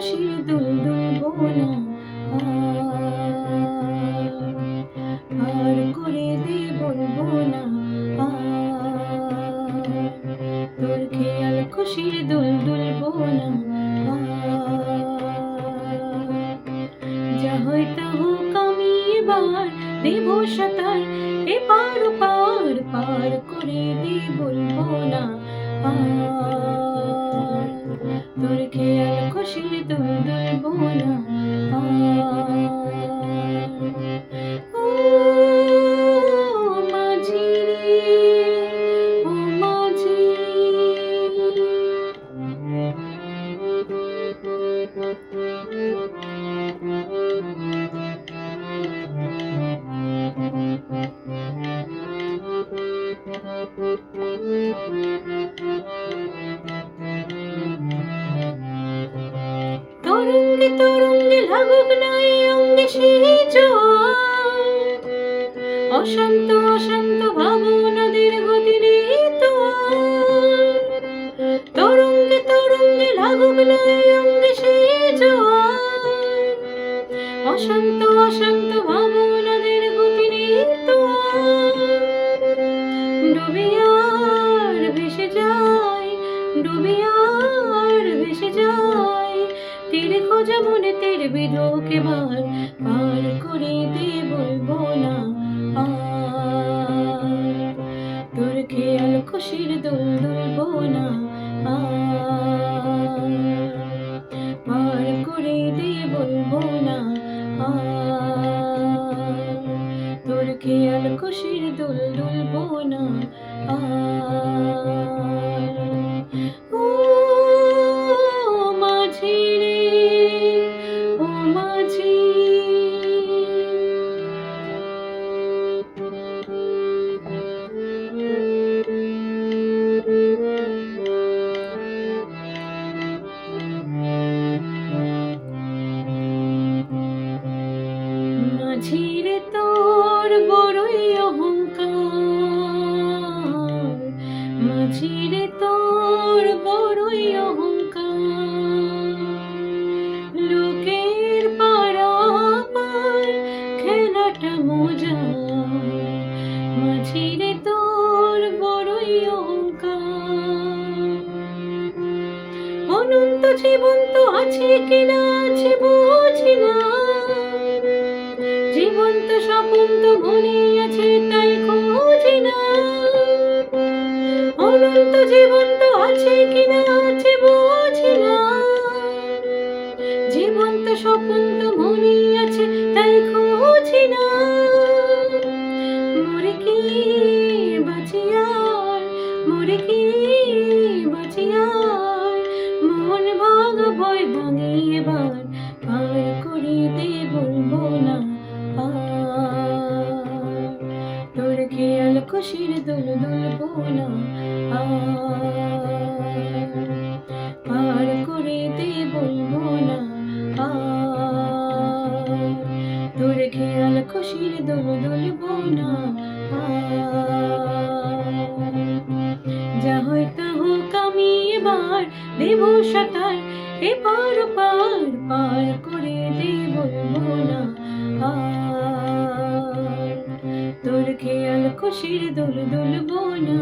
খুশির দুল দুলবো না আর করে দে বলবো না তোর খেয়াল খুশির দুল দুলবো না যা হয়তো হোক আমি এবার দেব সাঁতার এপার ওপার পার করে দে বলবো না তোর খেয়াল খুশির দুল দুলবো না ও মাঝি ও মাঝি তরঙ্গে তরঙ্গে লাগুক না এই অঙ্গে সেই জোয়ার অশান্ত অশান্ত ভাবনাদের গতি নেই তো তরঙ্গে তরঙ্গে লাগুক না এই অঙ্গে সেই জোয়ার অশান্ত অশান্ত ভাবনাদের গতি নেই তো ডুবে আর ভেসে যায় ডুবে আর ভেসে যায় তীর খোঁজা মনে তীর বিধোক এবার পার করে দে বলবো না তোর খেয়াল খুশির দুল দুলবো না পার করে দে বলবো না তোর খেয়াল খুশির দুল দুলবো না ও মাঝি রে ও মাঝি মাঝি রে তোর বড়ই অহংকার মাঝি রে তোর বড়ই অহংকার লোকের পারাপার খেলাটা মজা মাঝি রে তোর বড়ই অহংকার অনন্ত জীবন তো আছে কিনা আছে বুঝি না জীবন্ত স্বপন তো ঘুরে আছে তাই খুঁজি না অনন্ত জীবন তো আছে কিনা আছে বুঝি না জীবন্ত স্বপন তো ঘুরে আছে তাই খুঁজি না মরে কি বাঁচিয়ার মরে কি বাঁচিয়ার মন ভাগ ভয় ভাঙি এবার পার করে দে বলবো না তোর খেয়াল খুশির দুল দুলবো না পার করে দে বলবো না তোর খেয়াল খুশির দুল দুলবো না যা হয়তো হোক আমি এবার দেব সাঁতার এপার ওপার পার করে দে বলবো না তোর খেয়াল খুশির দুল দুলবো না